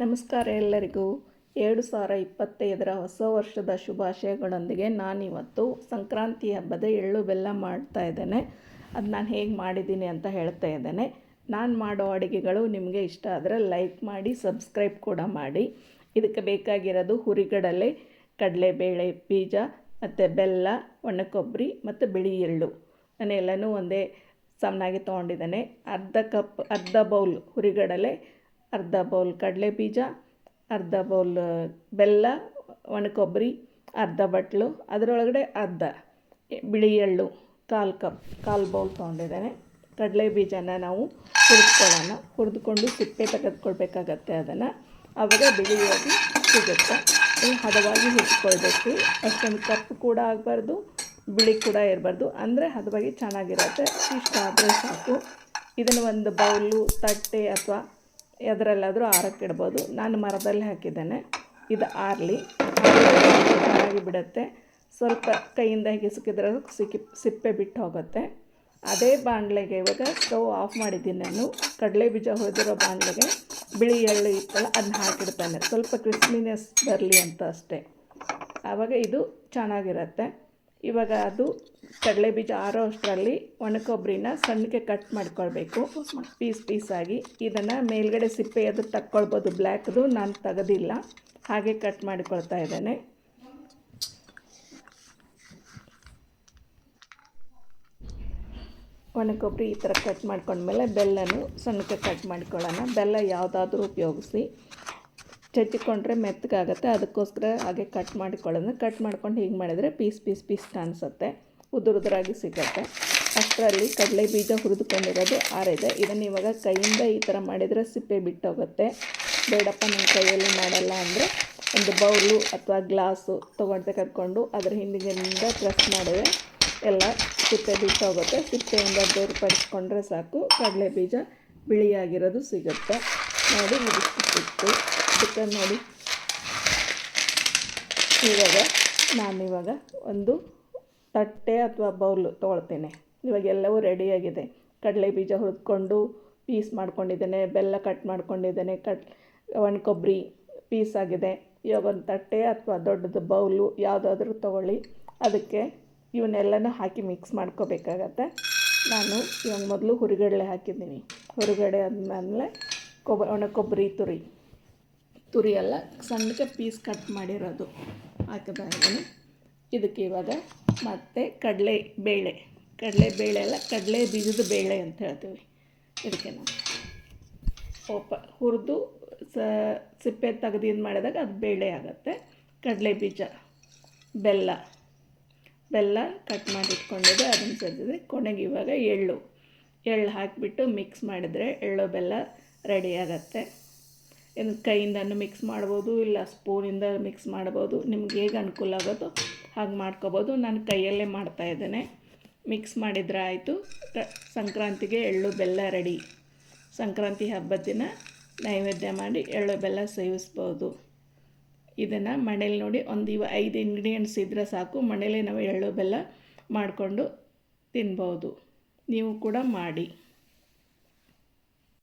ನಮಸ್ಕಾರ ಎಲ್ಲರಿಗೂ. 2025ರ ಹೊಸ ವರ್ಷದ ಶುಭಾಶಯಗಳೊಂದಿಗೆ ನಾನಿವತ್ತು ಸಂಕ್ರಾಂತಿ ಹಬ್ಬದ ಎಳ್ಳು ಬೆಲ್ಲ ಮಾಡ್ತಾ ಇದ್ದೇನೆ. ಅದು ನಾನು ಹೇಗೆ ಮಾಡಿದ್ದೀನಿ ಅಂತ ಹೇಳ್ತಾ ಇದ್ದೇನೆ. ನಾನು ಮಾಡೋ ಅಡುಗೆಗಳು ನಿಮಗೆ ಇಷ್ಟ ಆದರೆ ಲೈಕ್ ಮಾಡಿ, ಸಬ್ಸ್ಕ್ರೈಬ್ ಕೂಡ ಮಾಡಿ. ಇದಕ್ಕೆ ಬೇಕಾಗಿರೋದು ಹುರಿಗಡಲೆ, ಕಡಲೆಬೇಳೆ ಬೀಜ ಮತ್ತು ಬೆಲ್ಲ, ಒಣಕೊಬ್ಬರಿ ಮತ್ತು ಬಿಳಿ ಎಳ್ಳು. ನಾನು ಎಲ್ಲನೂ ಒಂದೇ ಸಮನಾಗಿ ತೊಗೊಂಡಿದ್ದೇನೆ. ಅರ್ಧ ಬೌಲ್ ಹುರಿಗಡಲೆ, ಅರ್ಧ ಬೌಲ್ ಕಡಲೆ ಬೀಜ, ಅರ್ಧ ಬೌಲ್ ಬೆಲ್ಲ, ಒಣಕೊಬ್ಬರಿ, ಅರ್ಧ ಬಟ್ಲು, ಅದರೊಳಗಡೆ ಅರ್ಧ ಬಿಳಿ ಎಳ್ಳು, ಕಾಲು ಬೌಲ್ ತೊಗೊಂಡಿದ್ದೇನೆ. ಕಡಲೆ ಬೀಜನ ನಾವು ಹುರಿದುಕೊಂಡು ಸಿಪ್ಪೆ ತೆಗೆದುಕೊಳ್ಬೇಕಾಗತ್ತೆ. ಅದನ್ನು ಆವಾಗ ಬಿಳಿಯಾಗಿ ಸಿಗುತ್ತೆ. ಹದವಾಗಿ ಹುರಿದುಕೊಳ್ಬೇಕು. ಅಷ್ಟೊಂದು ಕಪ್ಪು ಕೂಡ ಆಗಬಾರ್ದು, ಬಿಳಿ ಕೂಡ ಇರಬಾರ್ದು, ಅಂದರೆ ಹದವಾಗಿ ಚೆನ್ನಾಗಿರುತ್ತೆ. ಇಷ್ಟ ಆದರೆ ಸಾಕು. ಇದನ್ನು ಒಂದು ಬೌಲು, ತಟ್ಟೆ ಅಥವಾ ಎದರಲ್ಲಾದರೂ ಆರಕ್ಕಿಡ್ಬೋದು. ನಾನು ಮರದಲ್ಲಿ ಹಾಕಿದ್ದೇನೆ. ಇದು ಆರಲಿ ಚೆನ್ನಾಗಿ ಬಿಡುತ್ತೆ. ಸ್ವಲ್ಪ ಕೈಯಿಂದ ಹಿಸುಕಿದ್ರೆ ಸಿಪ್ಪೆ ಬಿಟ್ಟು ಹೋಗುತ್ತೆ. ಅದೇ ಬಾಣಲೆಗೆ ಇವಾಗ ಸ್ಟವ್ ಆಫ್ ಮಾಡಿದ್ದೀನಿ. ನಾನು ಕಡಲೆ ಬೀಜ ಹುರಿದಿರೋ ಬಾಣಲೆಗೆ ಬಿಳಿ ಎಳ್ಳು ಇತ್ತಲ್ಲ ಅದನ್ನ ಹಾಕಿಡ್ತಾನೆ, ಸ್ವಲ್ಪ ಕ್ರಿಸ್ಪಿನೆಸ್ ಬರಲಿ ಅಂತ ಅಷ್ಟೇ. ಆವಾಗ ಇದು ಚೆನ್ನಾಗಿರುತ್ತೆ. ಇವಾಗ ಅದು ಕಡಲೆ ಬೀಜ ಆರೋ ಅಷ್ಟರಲ್ಲಿ ಒಣಕೊಬ್ಬರಿನ ಸಣ್ಣಕ್ಕೆ ಕಟ್ ಮಾಡ್ಕೊಳ್ಬೇಕು, ಪೀಸಾಗಿ. ಇದನ್ನು ಮೇಲ್ಗಡೆ ಸಿಪ್ಪೆ ಅದು ತಕ್ಕೊಳ್ಬೋದು, ಬ್ಲ್ಯಾಕ್ದು. ನಾನು ತೆಗೆದಿಲ್ಲ, ಹಾಗೆ ಕಟ್ ಮಾಡಿಕೊಳ್ತಾ ಇದ್ದೇನೆ. ಒಣಕೊಬ್ಬರಿ ಈ ಥರ ಕಟ್ ಮಾಡ್ಕೊಂಡ್ಮೇಲೆ ಬೆಲ್ಲನೂ ಸಣ್ಣಕ್ಕೆ ಕಟ್ ಮಾಡ್ಕೊಳ್ಳೋಣ. ಬೆಲ್ಲ ಯಾವುದಾದ್ರೂ ಉಪಯೋಗಿಸಿ. ಚಚ್ಚಿಕೊಂಡ್ರೆ ಮೆತ್ತಗಾಗುತ್ತೆ, ಅದಕ್ಕೋಸ್ಕರ ಹಾಗೆ ಕಟ್ ಮಾಡ್ಕೊಂಡು ಹೀಗೆ ಮಾಡಿದರೆ ಪೀಸ್ ಕಾಣಿಸುತ್ತೆ, ಉದುರಾಗಿ ಸಿಗುತ್ತೆ. ಅಷ್ಟರಲ್ಲಿ ಕಡಲೆ ಬೀಜ ಹುರಿದುಕೊಂಡಿರೋದು ಆರಿದೆ. ಇದನ್ನು ಇವಾಗ ಕೈಯಿಂದ ಈ ಥರ ಮಾಡಿದರೆ ಸಿಪ್ಪೆ ಬಿಟ್ಟೋಗುತ್ತೆ. ಬೇಡಪ್ಪ ನನ್ನ ಕೈಯಲ್ಲಿ ಮಾಡಲ್ಲ ಅಂದರೆ ಒಂದು ಬೌಲು ಅಥವಾ ಗ್ಲಾಸು ತೆಗೆದುಕೊಂಡು ಅದರ ಹಿಂದಿನಿಂದ ಪ್ರೆಸ್ ಮಾಡಿದ್ರೆ ಎಲ್ಲ ಸಿಪ್ಪೆ ಬಿಟ್ಟೋಗುತ್ತೆ. ಸಿಪ್ಪೆಯಿಂದ ಬೇರ್ಪಡಿಸ್ಕೊಂಡ್ರೆ ಸಾಕು, ಕಡಲೆ ಬೀಜ ಬಿಳಿಯಾಗಿರೋದು ಸಿಗುತ್ತೆ. ನೋಡಿ, ಇದಿಷ್ಟು ಅದಕ್ಕೆ ನೋಡಿ. ನಾನಿವಾಗ ಒಂದು ತಟ್ಟೆ ಅಥವಾ ಬೌಲು ತೊಗೊಳ್ತೇನೆ. ಇವಾಗ ಎಲ್ಲವೂ ರೆಡಿಯಾಗಿದೆ. ಕಡಲೆ ಬೀಜ ಹುರಿದುಕೊಂಡು ಪೀಸ್ ಮಾಡ್ಕೊಂಡಿದ್ದೇನೆ, ಬೆಲ್ಲ ಕಟ್ ಮಾಡ್ಕೊಂಡಿದ್ದೇನೆ, ಒಣಕೊಬ್ಬರಿ ಪೀಸ್ ಆಗಿದೆ. ಇವಾಗ ಒಂದು ತಟ್ಟೆ ಅಥವಾ ದೊಡ್ಡದು ಬೌಲು ಯಾವುದಾದ್ರೂ ತೊಗೊಳ್ಳಿ. ಅದಕ್ಕೆ ಇವನ್ನೆಲ್ಲನೂ ಹಾಕಿ ಮಿಕ್ಸ್ ಮಾಡ್ಕೋಬೇಕಾಗತ್ತೆ. ನಾನು ಇವಾಗ ಮೊದಲು ಹುರಿಗಡಲೆ ಹಾಕಿದ್ದೀನಿ. ಹುರಿಗಡೆ ಆದಮೇಲೆ ಒಣಕೊಬ್ಬರಿ ತುರಿ ಎಲ್ಲ ಸಣ್ಣಕ್ಕೆ ಪೀಸ್ ಕಟ್ ಮಾಡಿರೋದು ಹಾಕಿದ್ದೀನಿ. ಇದಕ್ಕೆ ಇವಾಗ ಮತ್ತು ಕಡಲೆ ಬೇಳೆ ಎಲ್ಲ ಕಡಲೆ ಬೀಜದ ಬೇಳೆ ಅಂತ ಹೇಳ್ತೀವಿ. ಇದಕ್ಕೆ ನಾವು ಹುರಿದು ಸಿಪ್ಪೆ ತೆಗೆದು ಮಾಡಿದಾಗ ಅದು ಬೇಳೆ ಆಗುತ್ತೆ. ಕಡಲೆ ಬೀಜ, ಬೆಲ್ಲ ಕಟ್ ಮಾಡಿ ಇಟ್ಕೊಂಡಿದ್ದೆ, ಅದನ್ನು ಸೇರಿಸಿದ್ರೆ ಕೊನೆಗೆ ಇವಾಗ ಎಳ್ಳು ಹಾಕಿಬಿಟ್ಟು ಮಿಕ್ಸ್ ಮಾಡಿದರೆ ಎಳ್ಳು ಬೆಲ್ಲ ರೆಡಿ ಆಗುತ್ತೆ. ಇನ್ನು ಕೈಯಿಂದನೂ ಮಿಕ್ಸ್ ಮಾಡ್ಬೋದು, ಇಲ್ಲ ಸ್ಪೂನಿಂದ ಮಿಕ್ಸ್ ಮಾಡ್ಬೋದು. ನಿಮ್ಗೆ ಹೇಗೆ ಅನುಕೂಲ ಆಗೋದು ಹಾಗೆ ಮಾಡ್ಕೋಬೋದು. ನಾನು ಕೈಯಲ್ಲೇ ಮಾಡ್ತಾಯಿದ್ದೇನೆ. ಮಿಕ್ಸ್ ಮಾಡಿದರೆ ಆಯಿತು. ಸಂಕ್ರಾಂತಿಗೆ ಎಳ್ಳು ಬೆಲ್ಲ ರೆಡಿ. ಸಂಕ್ರಾಂತಿ ಹಬ್ಬದ ದಿನ ನೈವೇದ್ಯ ಮಾಡಿ ಎಳ್ಳು ಬೆಲ್ಲ ಸೇವಿಸ್ಬೋದು. ಇದನ್ನು ಮನೇಲಿ ನೋಡಿ, ಒಂದು 5 ಇಂಗ್ರೀಡಿಯೆಂಟ್ಸ್ ಇದ್ದರೆ ಸಾಕು, ಮನೇಲೇ ನಾವು ಎಳ್ಳು ಬೆಲ್ಲ ಮಾಡಿಕೊಂಡು ತಿನ್ಬೋದು. ನೀವು ಕೂಡ ಮಾಡಿ.